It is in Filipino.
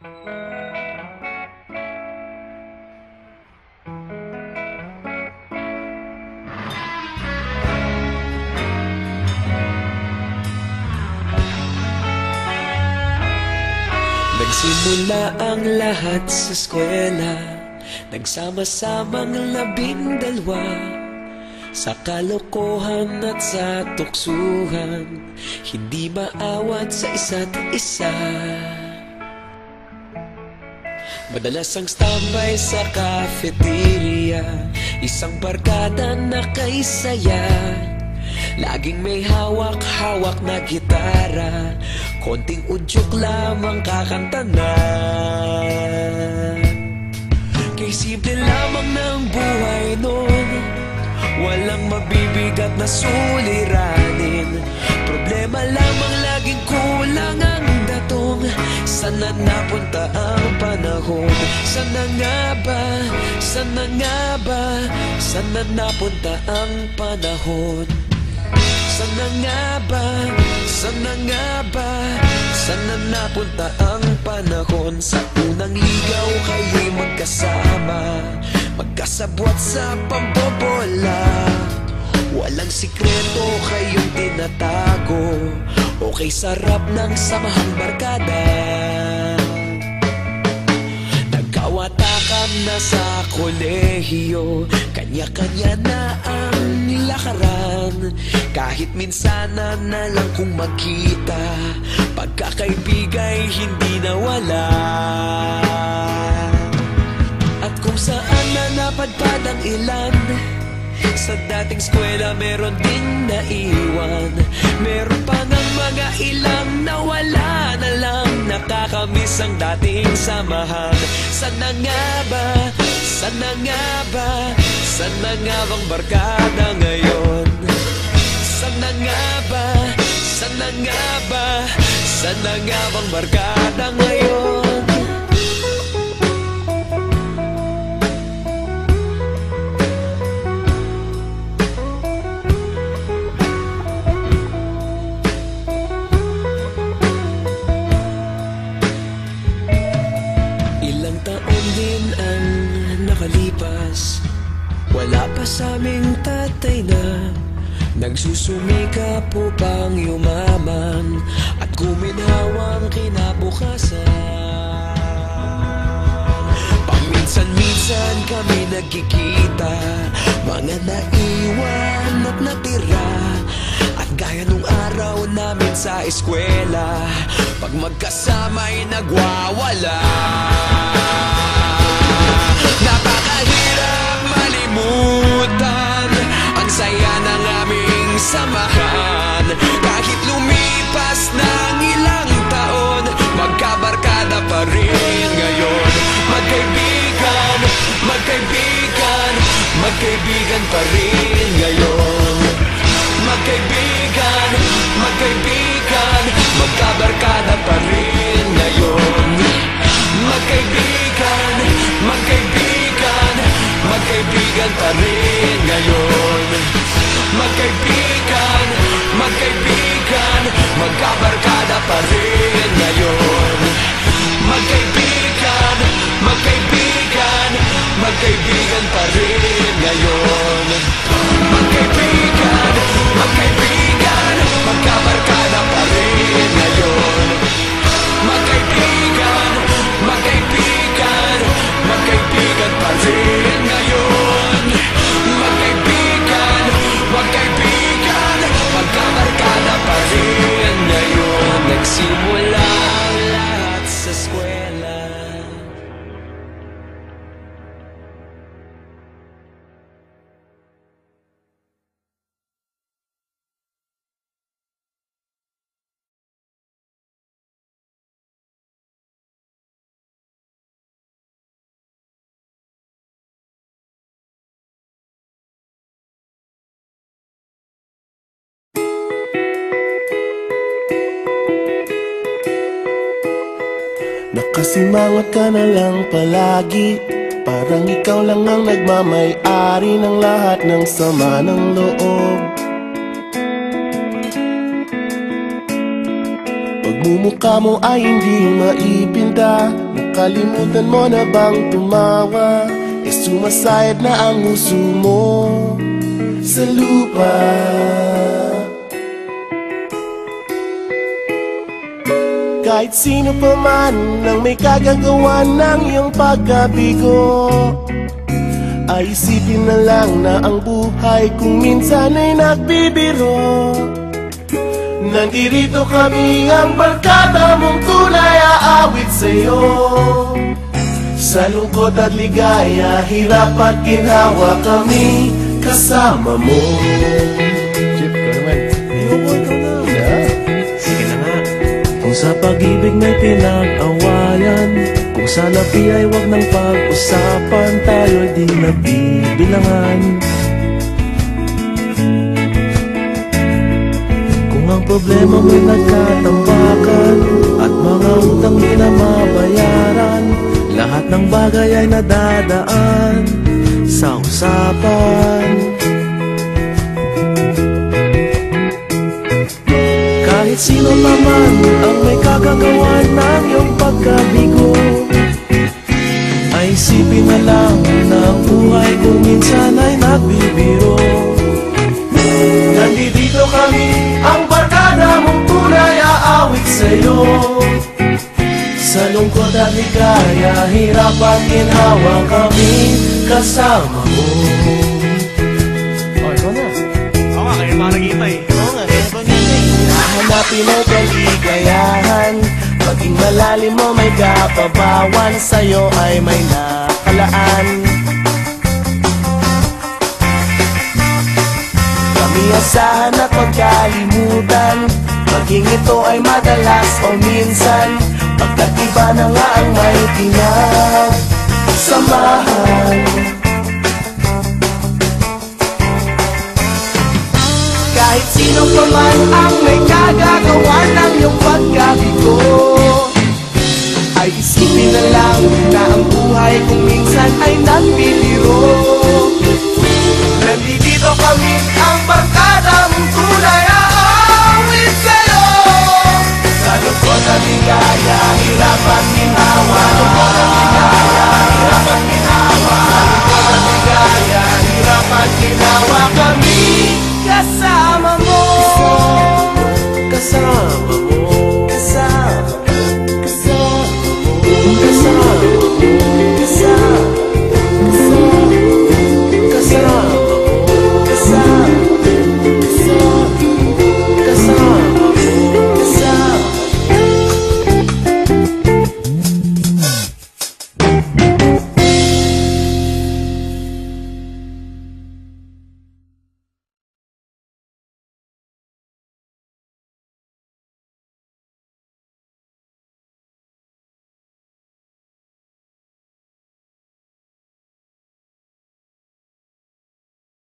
Nagsimula ang lahat sa eskwela, nagsama-samang 12 sa kalokohan at sa tuksuhan, hindi maawat sa isa't isa. Madalas ang standby sa cafeteria, isang barkada na kay saya. Laging may hawak-hawak na gitara, konting udyok lamang kakanta na. Kay simple lamang ng buhay nun, walang mabibigat na suliranin. Problema lamang laging kulang ang datong. Sana napunta ang panahon? Sana nga ba? Sana nga ba? Sana napunta ang panahon? Sana nga ba? Sana nga ba? Sana napunta ang panahon? Sa unang ligaw kayo'y magkasama, magkasabwat sa pambobola. Walang sikreto kayong tinatago, okay sarap ng samahang barkada. Nagkawatakan na sa kolehiyo, kanya-kanya na ang lakaran. Kahit minsanan na lang kung magkita, pagkakaibigay hindi nawala. At kung saan na napadpad ang ilan, sa dating eskwela meron ding naiwan. Meron pa ng mga ilang nawala na lang, nakakamiss ang dating samahan. Sana nga ba? Sana nga ba? Sana nga bang barkada ngayon? Sana nga ba? Sana nga ba? Sana nga bang barkada ngayon? Ilang taon din ang nakalipas, wala pa sa aming tatay na nagsusumikap upang yumaman at guminhawang kinabukasan. Paminsan-minsan kami nagkikita, mga naiwan at natira. At gaya nung araw namin sa eskwela, pag magkasama'y nagwawala. Napakahirap malimutan ang saya ng aming samahan. Kahit lumipas ng ilang taon, magkabarkada pa rin ngayon. Magkaibigan, magkaibigan, magkaibigan pa rin ngayon. Magkaibigan, magkaibigan, magkabarkada pa rin ngayon. Magkaibigan, magkaibigan, magkaibigan pa rin ngayon. Magkaibigan, magkaibigan, magkabarkada pa rin ngayon. Magkaibigan, magkaibigan, magkaibigan pa rin ngayon. Magkaibigan, magkaibigan, magkabarkada pa rin ngayon. Magkaibigan, magkaibigan, magkaibigan pa rin ngayon. Magkaibigan, magkaibigan, magkabarkada pa rin ngayon. Nagsimula ang lahat sa eskwela. Nakasimangot ka na lang palagi, parang ikaw lang ang nagmamay-ari ng lahat ng sama ng loob. Pagmumukha mo ay hindi maipinta, Nakalimutan mo na bang tumawa? E sumasayad na ang uso mo sa lupa. Kahit sino pa man ang may kagagawa ng iyong pagkabigo, ay isipin na lang na ang buhay kung minsan ay nagbibiro. Nandirito kami ang barkada mong tunay aawit sa'yo. Sa lungkot at ligaya, hirap at ginhawa kami kasama mo. Chip, ko naman. Sige na nga. Kung sa pag-ibig may pinag-awayan, kung sa lapi ay wag nang pag-usapan, tayo'y di nagbibilangan. Kung ang problema mo'y nagkatambakan at mga utang di na mabayaran, lahat ng bagay ay nadadaan sa usapan. Kahit sino pa man ang may kagagawa ng iyong pagkabigo, ay isipin na lang na ang buhay kung minsan ay nagbibiro. Nandito kami, ang barkada mong tunay aawit sa'yo. Sa lungkot at ligaya, hirap at ginhawa kami kasama mo. Oh, ikaw na. Oo nga, kayo mga nag-iintay. Oo nga, kayo pa Hahanapin ang kaligayahan, paging malalim mo may kapabawan, sa'yo ay may nakalaan. Kami asahan at pagkalimutan, maging ito ay madalas o minsan, pagkat iba na nga ang may pinagsamahan. Kahit sino pa man ang may kagagawa ng iyong pagkabigo, ay isipin na lang na ang buhay kung minsan ay nagbibiro. Nandito kami